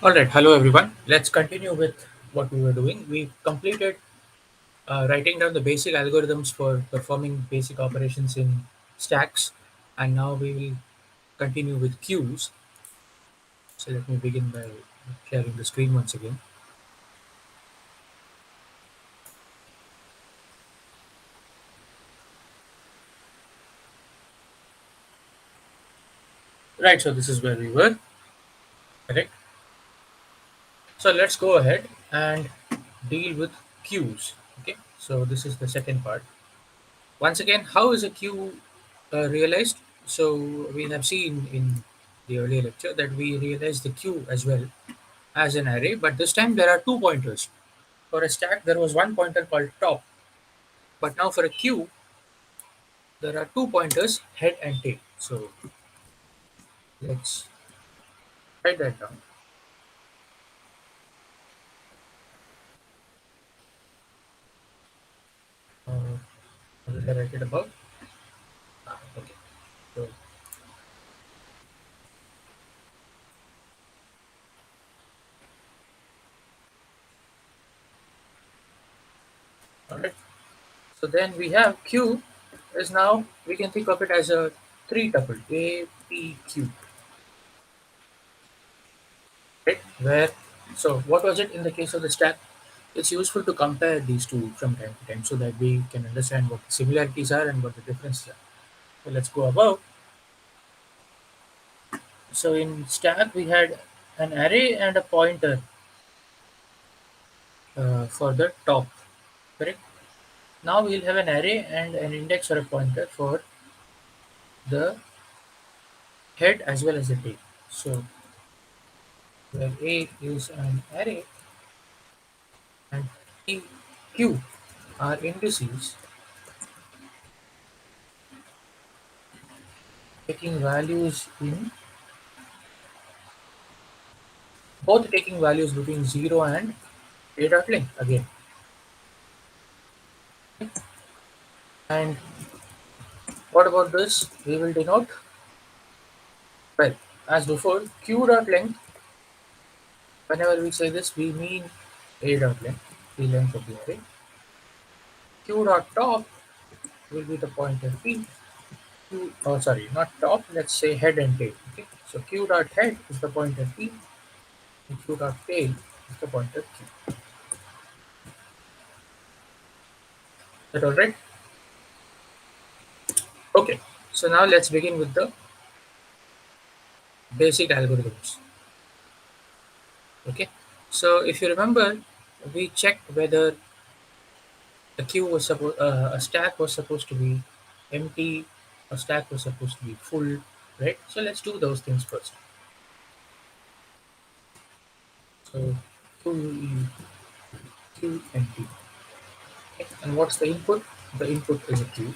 All right, hello everyone. Let's continue with what we were doing. We completed writing down the basic algorithms for performing basic operations in stacks, and now we will continue with queues. So let me begin by sharing the screen once again. Right, so this is where we were, correct? So let's go ahead and deal with queues. Okay, so this is the second part. Once again, how is a queue realized? So we have seen in the earlier lecture that we realized the queue as well as an array, but this time there are two pointers. For a stack, there was one pointer called top, but now for a queue, there are two pointers, head and tail. So let's write that down. What did I write it about? Okay. So, all right. So then we have queue is now we can think of it as a three tuple A P Q, right? Where so what was it in the case of the stack? It's useful to compare these two from time to time so that we can understand what the similarities are and what the differences are. So let's go above. So in stack we had an array and a pointer for the top, correct? Now we'll have an array and an index or a pointer for the head as well as the tail. So where A is an array and P, Q are indices taking values in both taking values between 0 and a dot length again. And what about this? We will denote well as before q dot length. Whenever we say this, we mean a dot length, the length of the array. Q dot top will be the pointer p. Q, oh sorry, not top. Let's say head and tail. Okay, so q dot head is the pointer p, and q dot tail is the pointer q. Is that all right? Okay. So now let's begin with the basic algorithms. Okay. So if you remember, we checked whether a stack was supposed to be empty, a stack was supposed to be full, right? So let's do those things first. So Q, Q empty. Okay. And what's the input? The input is a Q.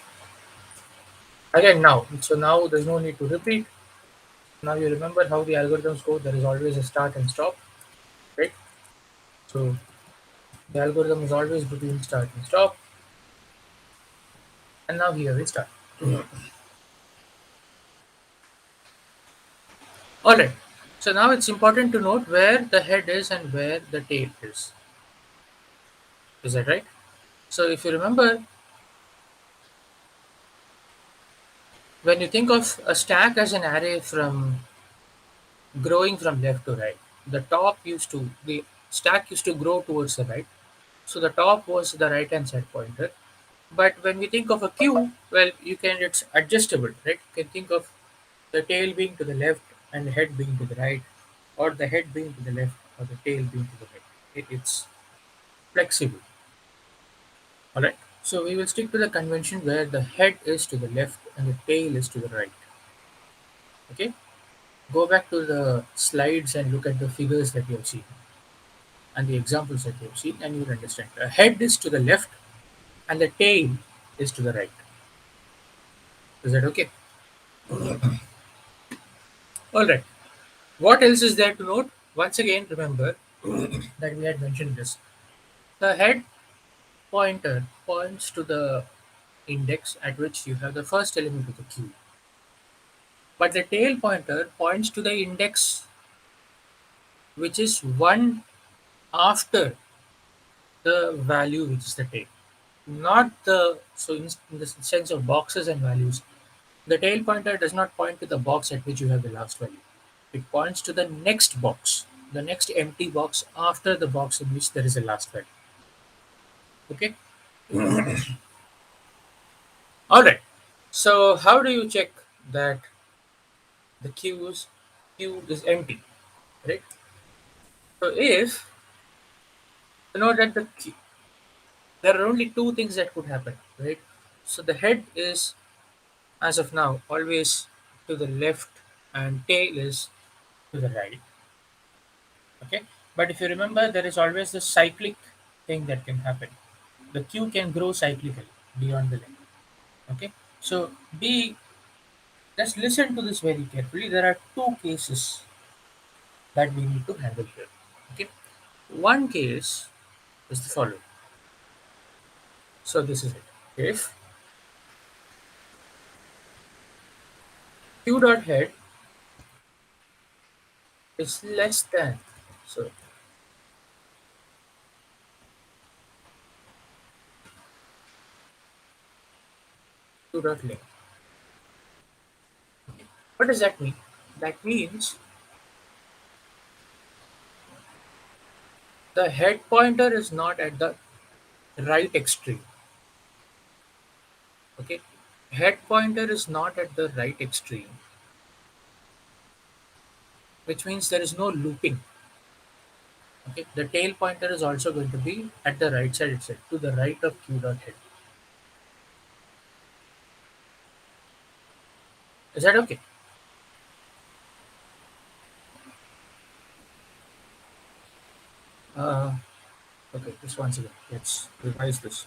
Again now, so now there's no need to repeat. Now you remember how the algorithms go. There is always a start and stop, right? So the algorithm is always between start and stop. And now here we start. All right. So now it's important to note where the head is and where the tail is. Is that right? So if you remember, when you think of a stack as an array from growing from left to right, the stack used to grow towards the right. So the top was the right hand side pointer. But when we think of a queue, well, it's adjustable, right? You can think of the tail being to the left and the head being to the right, or the head being to the left or the tail being to the right. It's flexible. All right. So we will stick to the convention where the head is to the left and the tail is to the right. Okay. Go back to the slides and look at the figures that you have seen and the examples that you have seen, and you'll understand. The head is to the left and the tail is to the right. Is that okay? All right. What else is there to note? Once again, remember that we had mentioned this. The head pointer points to the index at which you have the first element of the queue, but the tail pointer points to the index which is one after the value which is the tail. Not the so in the sense of boxes and values, the tail pointer does not point to the box at which you have the last value. It points to the next box, the next empty box after the box in which there is a last value. Okay. All right. So how do you check that the queue is empty, right? So if you know that there are only two things that could happen, right? So the head is, as of now, always to the left, and tail is to the right. Okay, but if you remember, there is always the cyclic thing that can happen. The queue can grow cyclically beyond the length. Okay, so be just listen to this very carefully. There are two cases that we need to handle here. Okay, one case is the following. So this is it. If q dot head is less than, so q dot length. What does that mean? That means the head pointer is not at the right extreme. Okay, head pointer is not at the right extreme, which means there is no looping. Okay, the tail pointer is also going to be at the right side itself, to the right of q dot head. Is that okay? Uh, okay, just once again, let's revise this.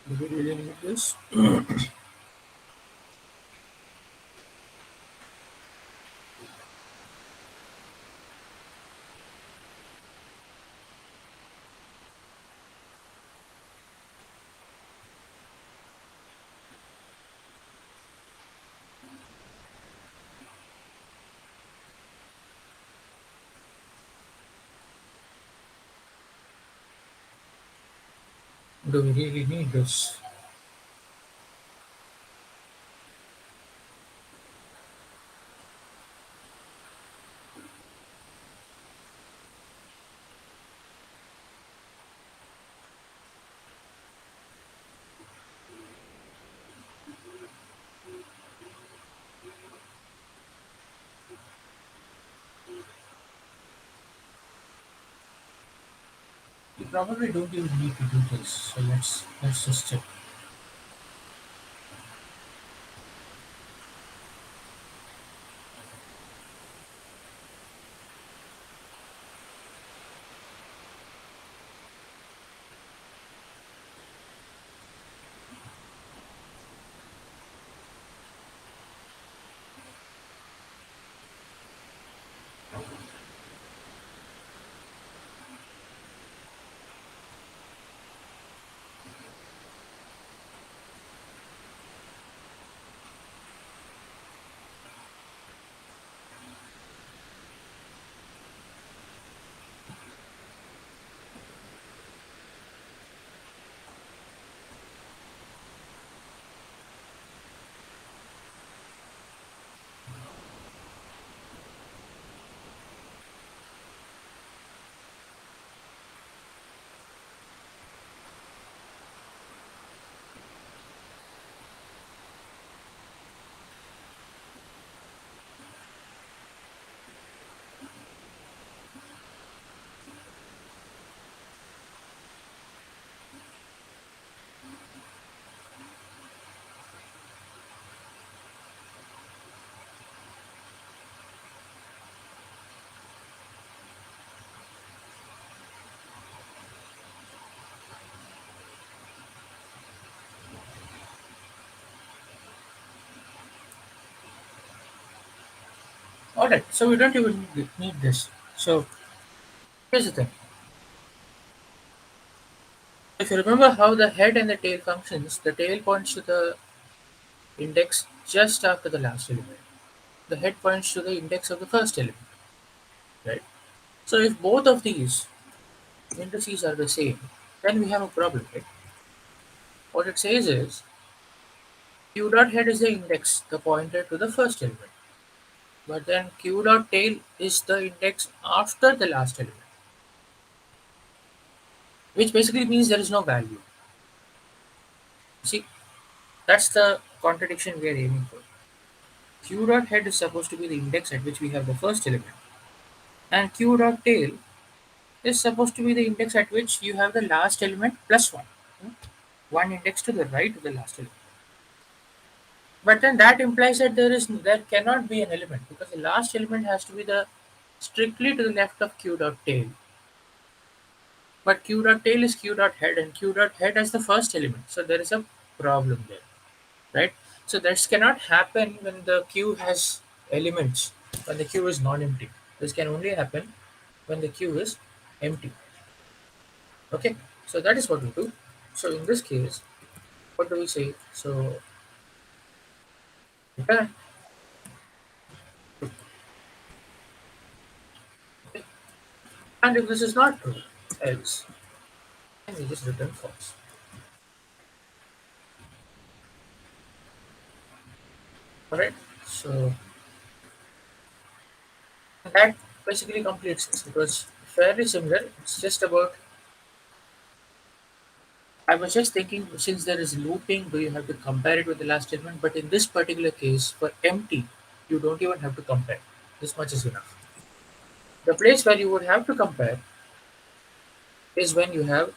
Do we really need this? Do we really need this? We probably don't even need to do this. So let's just check. All right. So we don't even need this. So here's the thing. If you remember how the head and the tail functions, the tail points to the index just after the last element. The head points to the index of the first element, right? So if both of these indices are the same, then we have a problem, right? What it says is q dot head is the index, the pointer to the first element. But then q dot tail is the index after the last element, which basically means there is no value. See, that's the contradiction we are aiming for. Q dot head is supposed to be the index at which we have the first element, and Q dot tail is supposed to be the index at which you have the last element plus one. Hmm? One index to the right of the last element. But then that implies that there cannot be an element because the last element has to be the strictly to the left of Q dot tail. But Q dot tail is Q dot head and Q dot head as the first element. So there is a problem there, right? So this cannot happen when the queue has elements, when the queue is non-empty. This can only happen when the queue is empty. Okay, so that is what we do. So in this case, what do we say? So return. Okay. And if this is not true, else, then we just return false. Alright, so that basically completes this. It was fairly similar. It's just about, I was just thinking, since there is looping, do you have to compare it with the last statement? But in this particular case, for empty, you don't even have to compare. This much is enough. The place where you would have to compare is when you have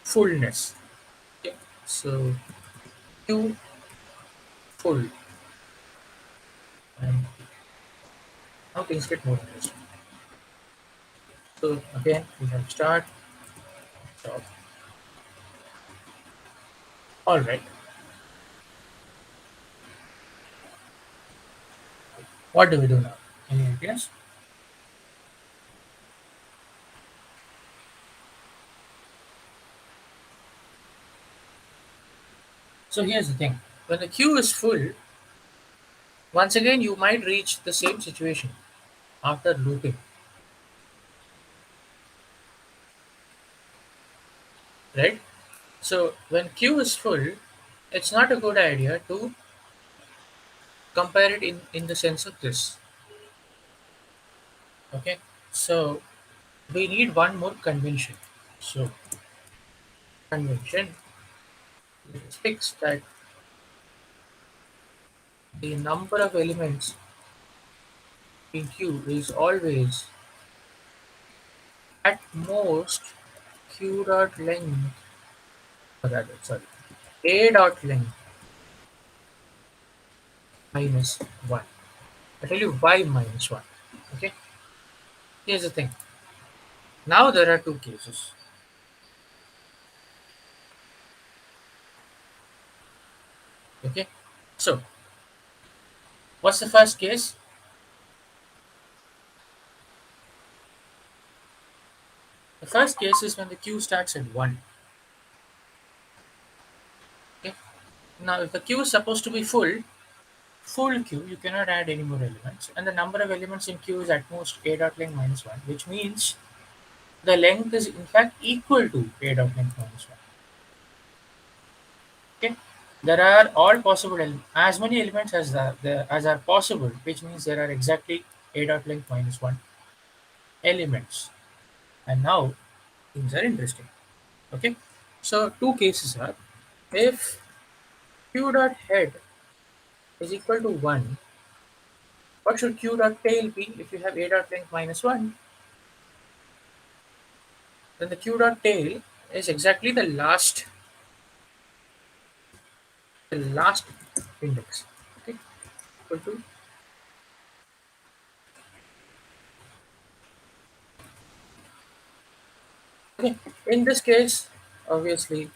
fullness. Okay. So Q full, and now things get more interesting. So again, we have start, stop. All right. What do we do now? Any ideas? So here's the thing: when the queue is full, once again you might reach the same situation after looping, right? So when queue is full, it's not a good idea to compare it in the sense of this. Okay. So we need one more convention. So convention is fixed that the number of elements in queue is always at most q dot length, or rather, sorry, a dot length minus 1. I tell you why minus 1. Okay, here's the thing. Now there are two cases. Okay, so what's the first case? The first case is when the queue starts at 1. Okay, now if the queue is supposed to be full queue, you cannot add any more elements, and the number of elements in queue is at most a dot length minus 1, which means the length is in fact equal to a dot length minus 1. Okay, there are all possible as many elements as as are possible, which means there are exactly a dot length minus 1 elements. And now things are interesting. Okay, so two cases are, if q dot head is equal to 1, what should q dot tail be? If you have a dot length minus 1, then the q dot tail is exactly the last index. Okay, equal to, okay. In this case, obviously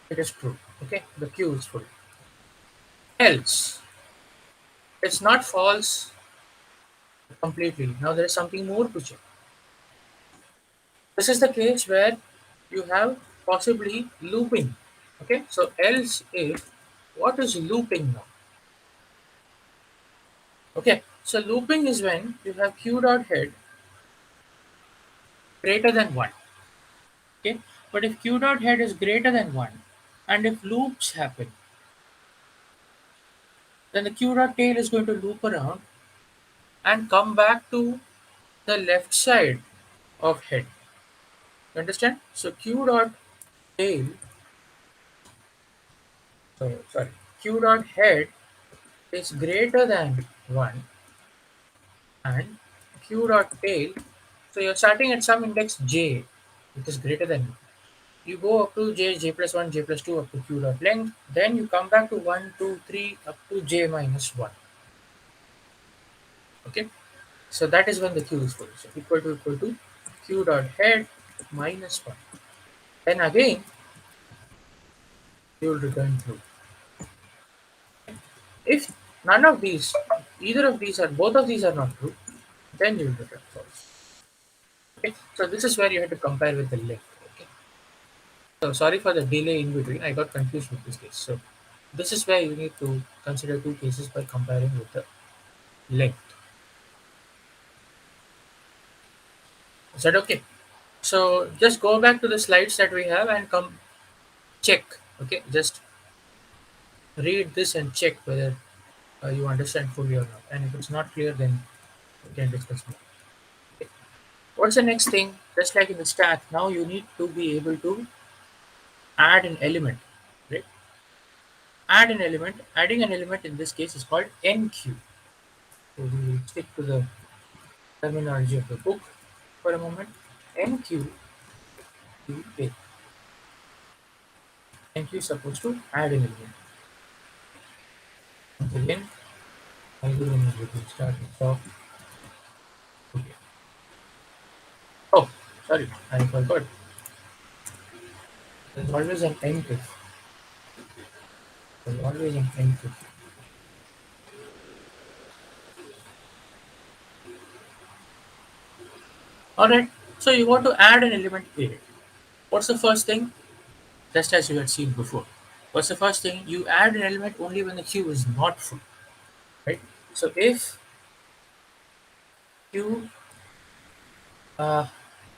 it is true. Okay, the queue is full. Else, it's not false completely. Now there is something more to check. This is the case where you have possibly looping. Okay, so else if, what is looping now? Okay, so looping is when you have q dot head greater than 1. Okay, but if q dot head is greater than 1 and if loops happen, then the q dot tail is going to loop around and come back to the left side of head. You understand? So q dot tail, sorry, q dot head is greater than 1 and q dot tail. So you're starting at some index j, which is greater than 1. You go up to j plus 1, j plus 2 up to q dot length. Then you come back to 1, 2, 3 up to j minus 1. Okay. So that is when the q is full. So equal to q dot head minus 1. Then again you will return true. If none of these, either of these or both of these are not true, then you will return false. Okay. So this is where you have to compare with the length. Okay. So sorry for the delay in between. I got confused with this case. So this is where you need to consider two cases by comparing with the length. Is that okay? So just go back to the slides that we have and come check. Okay, just read this and check whether you understand fully or not. And if it's not clear, then we can discuss more. Okay. What's the next thing? Just like in the stack, now you need to be able to add an element. Right? Add an element. Adding an element in this case is called NQ. So we will stick to the terminology of the book for a moment. NQ, NQ is supposed to add an element. Once again, I'll do an example. Start and stop. Okay. Oh, sorry, I forgot. There's always an end to. There's always an end to. Alright, so you want to add an element A. What's the first thing? Just as you had seen before. What's the first thing? You add an element only when the queue is not full. Right? So if queue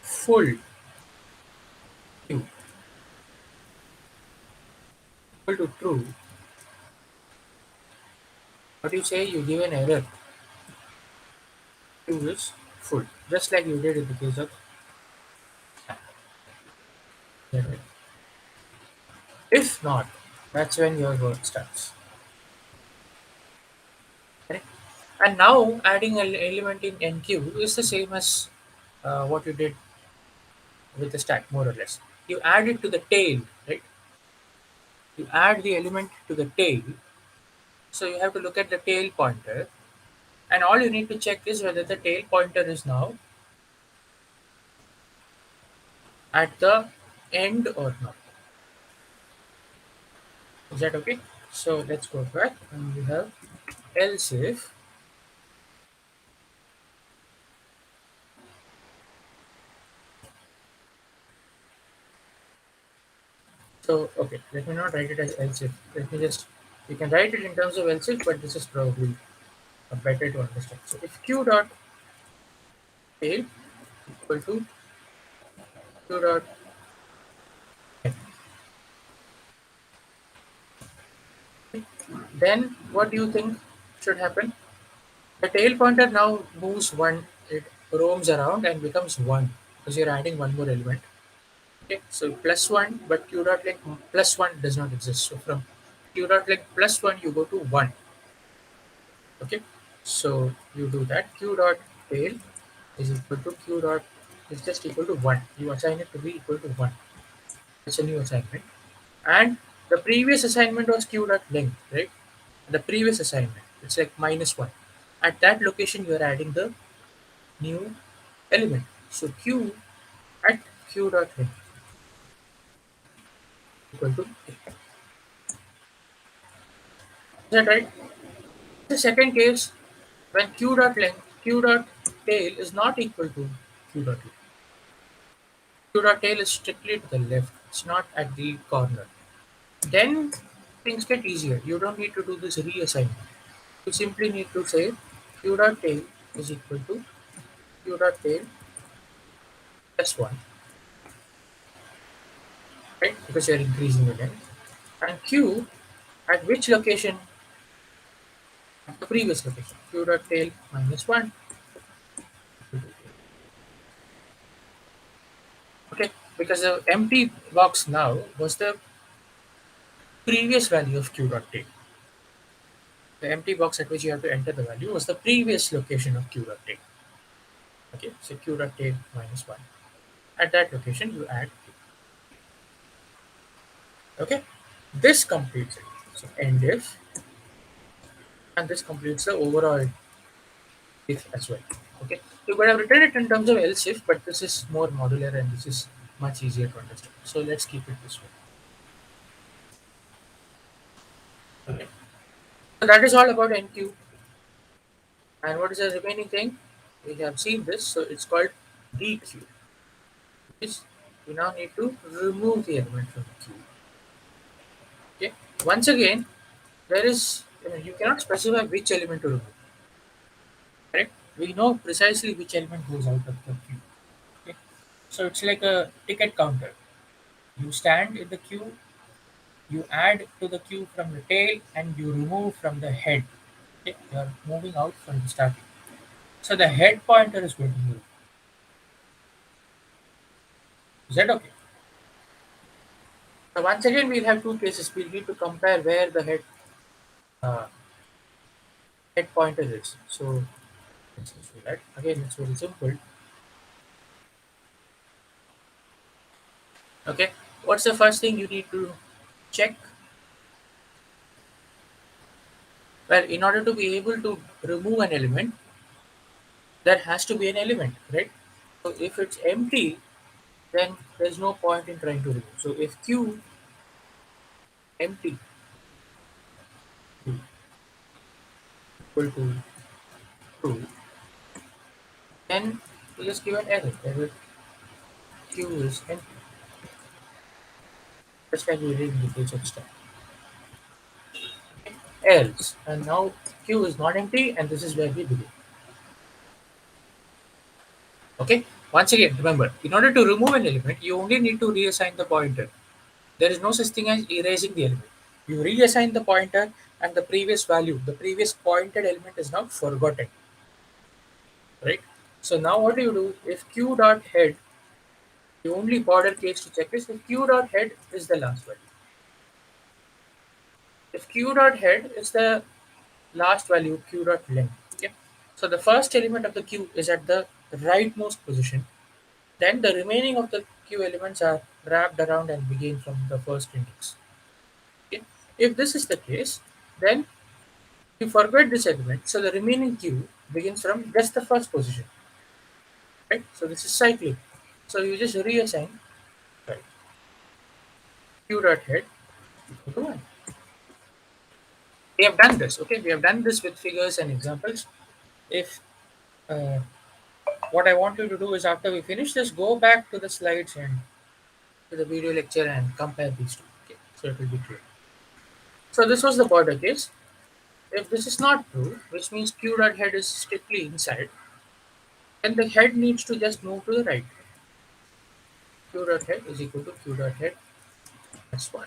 full queue equal to true, what you say? You give an error. Queue is full. Just like you did in the case of error. If not, that's when your work starts. Right? And now adding an element in NQ is the same as what you did with the stack, more or less. You add it to the tail, right? You add the element to the tail. So you have to look at the tail pointer. And all you need to check is whether the tail pointer is now at the end or not. Is that okay? So let's go back and we have else if. So, okay, let me not write it as else if. Let me just, you can write it in terms of else if, but this is probably better to understand. So if q dot tail equal to q dot head, then what do you think should happen? The tail pointer now moves one, it roams around and becomes one because you're adding one more element. Okay, so plus one, but q dot length plus one does not exist. So from q dot length plus one, you go to one. Okay, so you do that. Q dot tail is equal to q dot is just equal to one. You assign it to be equal to one. It's a new assignment. And the previous assignment was q dot length, right? The previous assignment, it's like minus one. At that location, you are adding the new element. So q at q dot length equal to A. Is that right? The second case, when q dot length, q dot tail is not equal to q dot length. Q dot tail is strictly to the left. It's not at the corner. Then things get easier. You don't need to do this reassignment. You simply need to say q dot tail is equal to q dot tail plus 1, right? Because you're increasing the length. And q at which location? At the previous location. Q dot tail minus 1. Okay, because the empty box now was the previous value of q dot tail. The empty box at which you have to enter the value was the previous location of q dot tail. Okay, so q dot tail minus 1. At that location, you add q. Okay, this completes it. So end if, and this completes the overall if as well. Okay, you could have written it in terms of else if, but this is more modular and this is much easier to understand. So let's keep it this way. Okay, so that is all about NQ. And what is the remaining thing? We have seen this, so it's called DQ. Which we now need to remove the element from the queue. Okay. Once again, there is you cannot specify which element to remove. Correct? We know precisely which element goes out of the queue. Okay. So it's like a ticket counter. You stand in the queue, you add to the queue from the tail, and you remove from the head. Okay. You are moving out from the starting. So the head pointer is going to move. Is that okay? So once again, we'll have two cases. We'll need to compare where the uh, head pointer is. So let's just do that. Again, it's very simple. Okay. What's the first thing you need to check? Well, in order to be able to remove an element, there has to be an element, right? So if it's empty, then there's no point in trying to remove. So if Q empty equal to true, then you just give an error. Error Q is empty. That's when you read in the case of stack. Else, and now Q is not empty, and this is where we begin. Okay. Once again, remember, in order to remove an element, you only need to reassign the pointer. There is no such thing as erasing the element. You reassign the pointer and the previous value, the previous pointed element is now forgotten, right? So now what do you do? If q dot head, the only border case to check is if q dot head is the last value. If q dot head is the last value, q dot length. Okay. So the first element of the queue is at the rightmost position. Then the remaining of the queue elements are wrapped around and begin from the first index. Okay. If this is the case, then you forget this element, so the remaining queue begins from just the first position, right? So this is cyclic. So you just reassign, right? Q dot head equal to 1. We have done this, okay? We have done this with figures and examples. If uh, what I want you to do is after we finish this, go back to the slides and to the video lecture and compare these two. Okay, so it will be clear. So this was the border case. If this is not true, which means Q dot head is strictly inside, then the head needs to just move to the right. Q dot head is equal to Q dot head plus 1.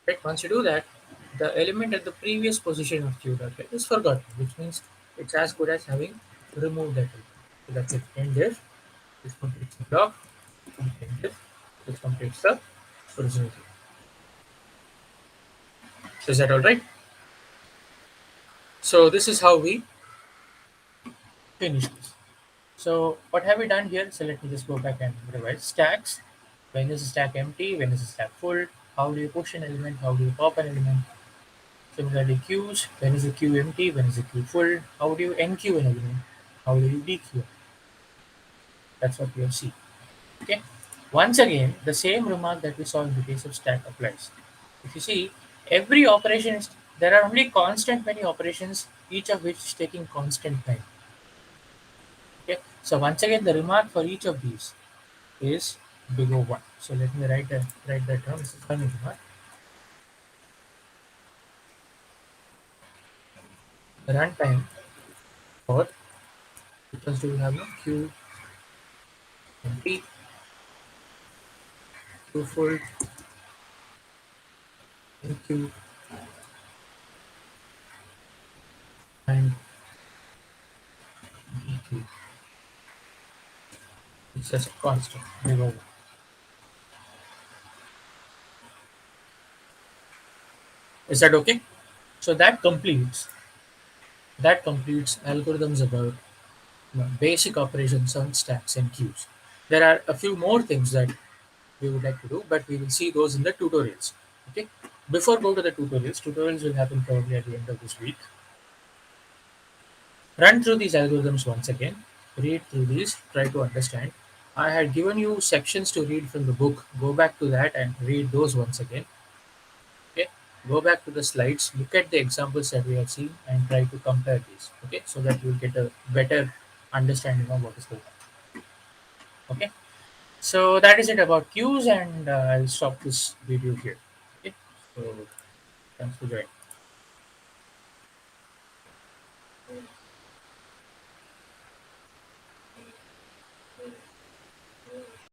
Right? Once you do that, the element at the previous position of Q dot head is forgotten, which means it's as good as having removed that element. So that's it. End if. This completes the block. End if. This completes the original thing. So is that all right? So this is how we finish this. So what have we done here? So let me just go back and revise. Stacks. When is the stack empty? When is the stack full? How do you push an element? How do you pop an element? Similarly, queues. When is the queue empty? When is the queue full? How do you enqueue an element? How do you dequeue? That's what we have seen. Okay. Once again, the same remark that we saw in the case of stack applies. If you see, every operation is there are only constant many operations, each of which is taking constant time. Okay. So once again, the remark for each of these is big O one. So let me write that down. This is one remark. runtime for, because do we have no queue empty, queue full, queue, and queue. It's just a constant. Remove. Is that okay? So that completes algorithms about basic operations on stacks and queues. There are a few more things that we would like to do, but we will see those in the tutorials. Okay. Before go to the tutorials will happen probably at the end of this week. Run through these algorithms once again. Read through these. Try to understand. I had given you sections to read from the book. Go back to that and read those once again. Okay. Go back to the slides. Look at the examples that we have seen and try to compare these. Okay, so that you will get a better understanding of what is going on. Okay. So that is it about queues, and I'll stop this video here. Okay. So thanks for joining.